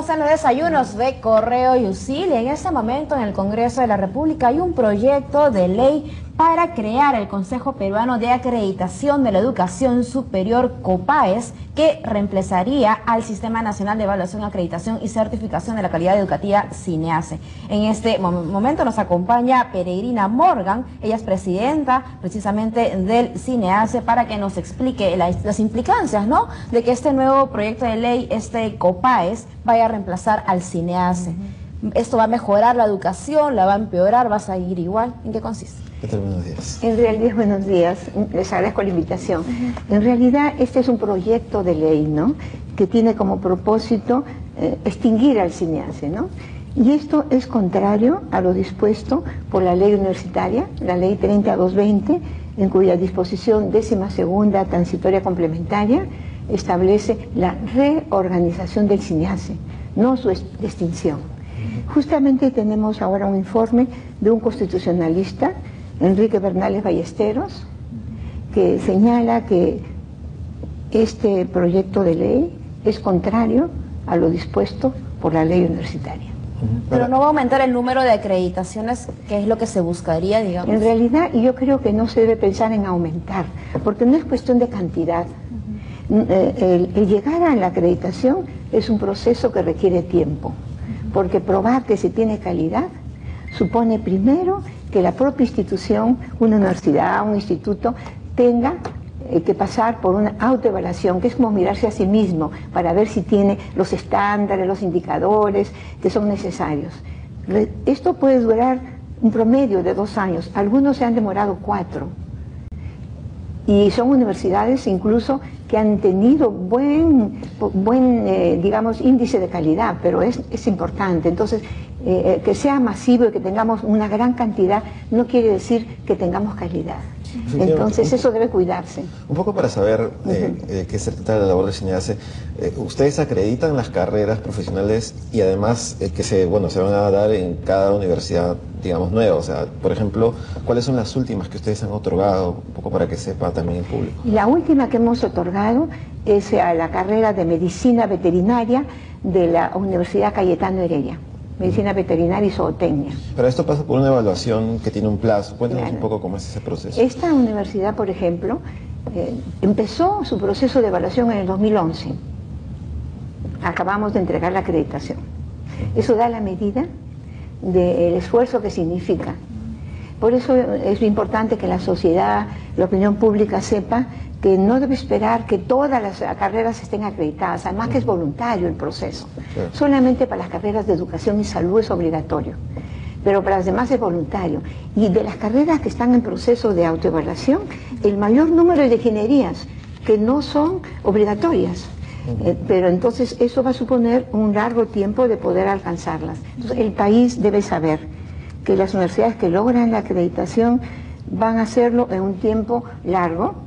Estamos en los desayunos de Correo y UCIL y en este momento en el Congreso de la República hay un proyecto de ley para crear el Consejo Peruano de Acreditación de la Educación Superior COPAES, que reemplazaría al Sistema Nacional de Evaluación, Acreditación y Certificación de la Calidad Educativa, SINEACE. En este momento nos acompaña Peregrina Morgan, ella es presidenta precisamente del SINEACE, para que nos explique las implicancias, ¿no?, de que este nuevo proyecto de ley, este COPAES, vaya a reemplazar al SINEACE. ¿Esto va a mejorar la educación, la va a empeorar, va a seguir igual? ¿En qué consiste? ¿Qué tal? Buenos días. En realidad, buenos días. Les agradezco la invitación. En realidad, este es un proyecto de ley, ¿no?, que tiene como propósito extinguir al SINEACE, ¿no? Y esto es contrario a lo dispuesto por la ley universitaria, la ley 30220, en cuya disposición 12ª transitoria complementaria establece la reorganización del SINEACE, no su extinción. Justamente tenemos ahora un informe de un constitucionalista, Enrique Bernales Ballesteros, que señala que este proyecto de ley es contrario a lo dispuesto por la ley universitaria. Pero no va a aumentar el número de acreditaciones, que es lo que se buscaría, digamos. En realidad, yo creo que no se debe pensar en aumentar, porque no es cuestión de cantidad. El llegar a la acreditación es un proceso que requiere tiempo, porque probar que se tiene calidad supone primero que la propia institución, una universidad, un instituto, tenga que pasar por una autoevaluación, que es como mirarse a sí mismo para ver si tiene los estándares, los indicadores que son necesarios. Esto puede durar un promedio de 2 años, algunos se han demorado 4. Y son universidades incluso que han tenido buen digamos, índice de calidad, pero es importante. Entonces, que sea masivo y que tengamos una gran cantidad no quiere decir que tengamos calidad. Entonces, eso debe cuidarse. Un poco para saber qué se trata de la labor del SINEACE, ustedes acreditan las carreras profesionales y además que se van a dar en cada universidad, digamos, nueva. O sea, por ejemplo, ¿cuáles son las últimas que ustedes han otorgado? Un poco para que sepa también el público. La última que hemos otorgado es a la carrera de Medicina Veterinaria de la Universidad Cayetano Heredia. Medicina veterinaria y zootecnia. Pero esto pasa por una evaluación que tiene un plazo. Cuéntanos un poco cómo es ese proceso. Esta universidad, por ejemplo, empezó su proceso de evaluación en el 2011. Acabamos de entregar la acreditación. Eso da la medida del esfuerzo que significa. Por eso es importante que la sociedad, la opinión pública sepa que no debe esperar que todas las carreras estén acreditadas, además que es voluntario el proceso. Claro. Solamente para las carreras de educación y salud es obligatorio, pero para las demás es voluntario. Y de las carreras que están en proceso de autoevaluación, el mayor número es de ingenierías, que no son obligatorias. Pero entonces eso va a suponer un largo tiempo de poder alcanzarlas. Entonces el país debe saber que las universidades que logran la acreditación van a hacerlo en un tiempo largo,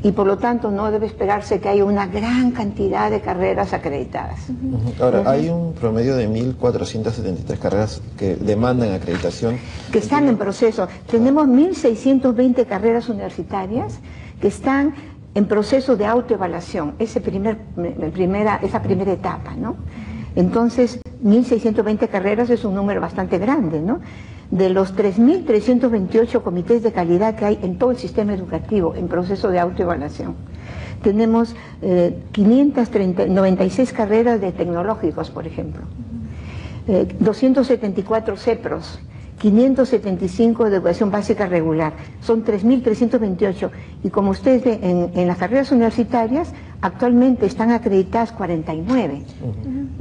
y por lo tanto no debe esperarse que haya una gran cantidad de carreras acreditadas. Ahora, hay un promedio de 1.473 carreras que demandan acreditación. Que están en proceso. Tenemos 1.620 carreras universitarias que están en proceso de autoevaluación, esa primera etapa, ¿no? Entonces, 1.620 carreras es un número bastante grande, ¿no? De los 3.328 comités de calidad que hay en todo el sistema educativo en proceso de autoevaluación, tenemos 596 carreras de tecnológicos, por ejemplo, 274 CEPROS, 575 de educación básica regular, son 3.328, y como ustedes ven, en las carreras universitarias actualmente están acreditadas 49.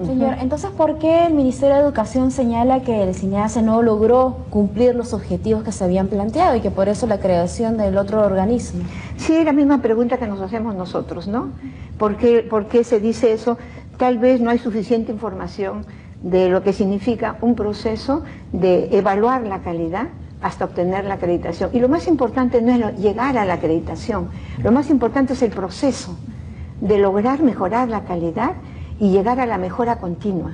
Señor, entonces, ¿por qué el Ministerio de Educación señala que el SINEACE no logró cumplir los objetivos que se habían planteado y que por eso la creación del otro organismo? Sí, es la misma pregunta que nos hacemos nosotros, ¿no? ¿Por qué se dice eso? Tal vez no hay suficiente información de lo que significa un proceso de evaluar la calidad hasta obtener la acreditación. Y lo más importante no es llegar a la acreditación, lo más importante es el proceso de lograr mejorar la calidad y llegar a la mejora continua.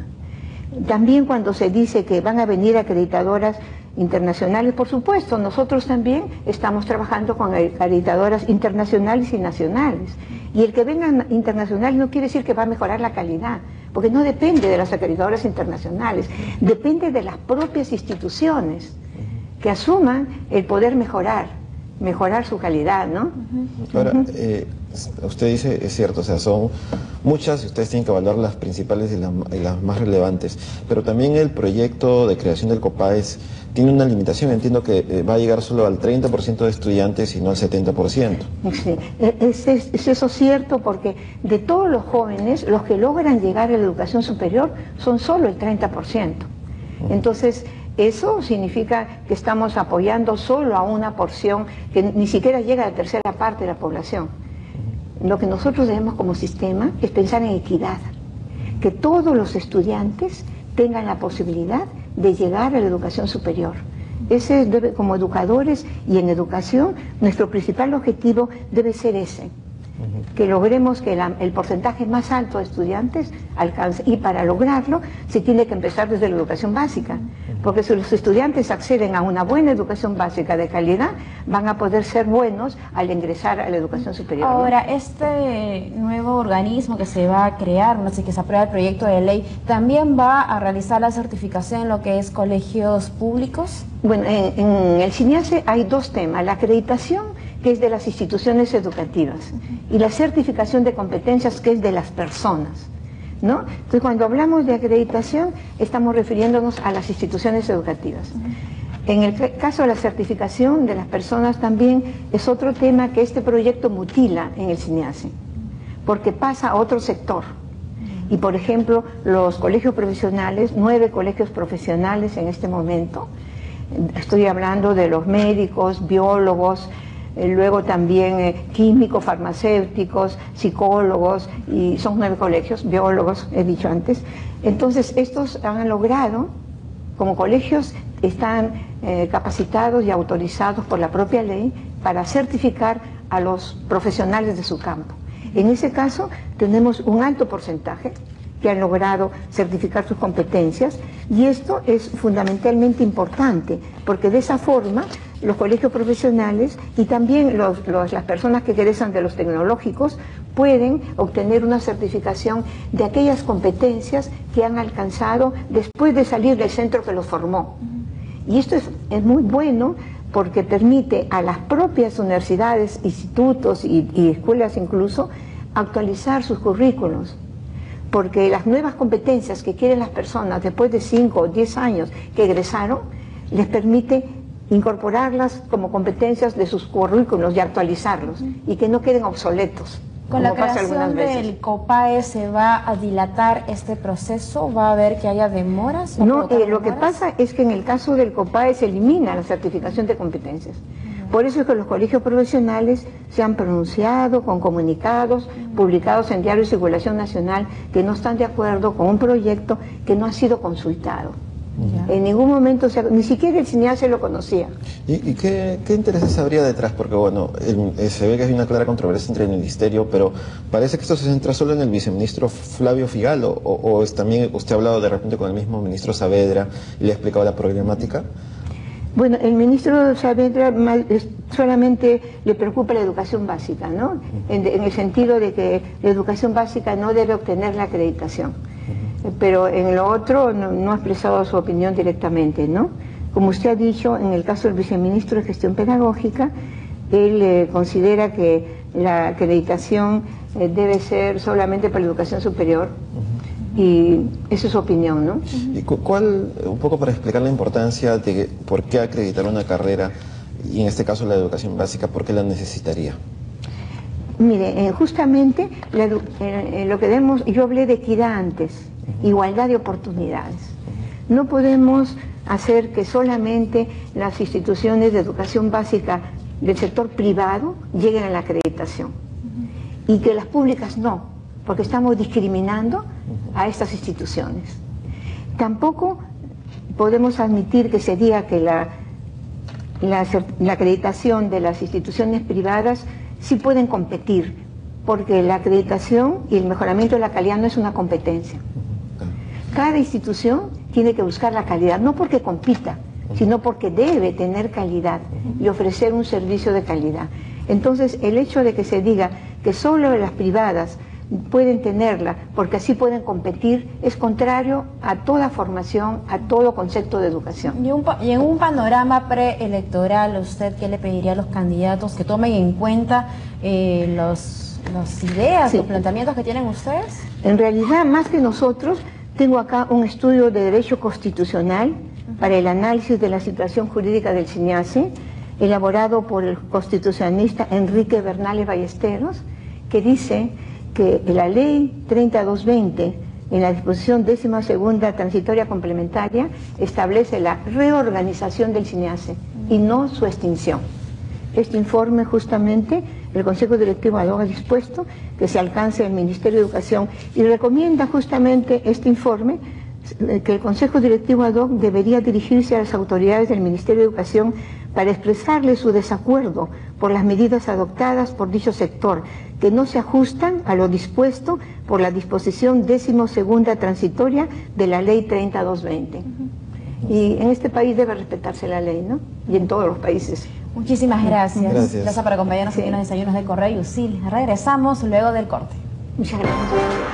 También cuando se dice que van a venir acreditadoras internacionales, por supuesto, nosotros también estamos trabajando con acreditadoras internacionales y nacionales. Y el que vengan internacionales no quiere decir que va a mejorar la calidad, porque no depende de las acreditadoras internacionales, depende de las propias instituciones que asuman el poder mejorar su calidad, ¿no? Ahora, usted dice, es cierto, o sea, son muchas y ustedes tienen que evaluar las principales y las más relevantes, pero también el proyecto de creación del COPAES tiene una limitación, entiendo que va a llegar solo al 30% de estudiantes y no al 70%. Sí, es eso cierto, porque de todos los jóvenes, los que logran llegar a la educación superior son solo el 30%. Entonces, eso significa que estamos apoyando solo a una porción que ni siquiera llega a la tercera parte de la población. Lo que nosotros debemos como sistema es pensar en equidad, que todos los estudiantes tengan la posibilidad de llegar a la educación superior. Ese debe, como educadores y en educación, nuestro principal objetivo debe ser ese, que logremos que el porcentaje más alto de estudiantes alcance, y para lograrlo se tiene que empezar desde la educación básica, porque si los estudiantes acceden a una buena educación básica de calidad, van a poder ser buenos al ingresar a la educación superior. Ahora, este nuevo organismo que se va a crear, no sé, que se aprueba el proyecto de ley, ¿también va a realizar la certificación en lo que es colegios públicos? Bueno, en el CINIACE hay dos temas: la acreditación, que es de las instituciones educativas, y la certificación de competencias, que es de las personas, ¿no? Entonces, cuando hablamos de acreditación, estamos refiriéndonos a las instituciones educativas. En el caso de la certificación de las personas también es otro tema que este proyecto mutila en el CINIACE, porque pasa a otro sector. Y, por ejemplo, los colegios profesionales, 9 colegios profesionales en este momento, estoy hablando de los médicos, biólogos, luego también químicos, farmacéuticos, psicólogos, y son 9 colegios, biólogos, he dicho antes. Entonces, estos han logrado, como colegios, están capacitados y autorizados por la propia ley para certificar a los profesionales de su campo. En ese caso, tenemos un alto porcentaje que han logrado certificar sus competencias, y esto es fundamentalmente importante, porque de esa forma los colegios profesionales y también las personas que egresan de los tecnológicos pueden obtener una certificación de aquellas competencias que han alcanzado después de salir del centro que los formó. Y esto es muy bueno, porque permite a las propias universidades, institutos y escuelas incluso actualizar sus currículos, porque las nuevas competencias que quieren las personas después de 5 o 10 años que egresaron, les permite incorporarlas como competencias de sus currículos y actualizarlos, y que no queden obsoletos. Con la creación del COPAES, ¿se va a dilatar este proceso? ¿Va a haber que haya demoras? No, lo que pasa es que en el caso del COPAES se elimina la certificación de competencias. Por eso es que los colegios profesionales se han pronunciado con comunicados publicados en Diario de Circulación Nacional que no están de acuerdo con un proyecto que no ha sido consultado. En ningún momento, ni siquiera el CINIACE lo conocía. ¿Y qué intereses habría detrás? Porque bueno, se ve que hay una clara controversia entre el ministerio, pero parece que esto se centra solo en el viceministro Flavio Figalo, o es también usted ha hablado de repente con el mismo ministro Saavedra y le ha explicado la problemática. Bueno, el ministro Saavedra solamente le preocupa la educación básica, ¿no? En el sentido de que la educación básica no debe obtener la acreditación. Pero en lo otro no ha expresado su opinión directamente, ¿no? Como usted ha dicho, en el caso del viceministro de Gestión Pedagógica, él considera que la acreditación debe ser solamente para la educación superior, y esa es su opinión, ¿no? ¿Y cuál, un poco para explicar la importancia de por qué acreditar una carrera, y en este caso la educación básica, por qué la necesitaría? Mire, justamente lo que debemos, yo hablé de equidad antes, igualdad de oportunidades. No podemos hacer que solamente las instituciones de educación básica del sector privado lleguen a la acreditación y que las públicas no, porque estamos discriminando a estas instituciones. Tampoco podemos admitir que se diga que la acreditación de las instituciones privadas sí pueden competir, porque la acreditación y el mejoramiento de la calidad no es una competencia. Cada institución tiene que buscar la calidad, no porque compita, sino porque debe tener calidad y ofrecer un servicio de calidad. Entonces, el hecho de que se diga que solo las privadas pueden tenerla, porque así pueden competir, es contrario a toda formación, a todo concepto de educación. Y en un panorama preelectoral, ¿usted qué le pediría a los candidatos que tomen en cuenta las ideas, Sí. los planteamientos que tienen ustedes? En realidad, más que nosotros, tengo acá un estudio de Derecho Constitucional para el análisis de la situación jurídica del SINASE, elaborado por el constitucionalista Enrique Bernales Ballesteros, que dice que la ley 3220, en la disposición 12ª transitoria complementaria, establece la reorganización del SINASE y no su extinción. Este informe justamente el Consejo Directivo ad hoc ha dispuesto que se alcance el Ministerio de Educación y recomienda justamente este informe que el Consejo Directivo ad hoc debería dirigirse a las autoridades del Ministerio de Educación para expresarle su desacuerdo por las medidas adoptadas por dicho sector, que no se ajustan a lo dispuesto por la disposición 12ª transitoria de la Ley 3220. Y en este país debe respetarse la ley, ¿no? Y en todos los países. Muchísimas gracias. Gracias. Gracias por acompañarnos aquí en los desayunos de Correo y USIL. Regresamos luego del corte. Muchas gracias.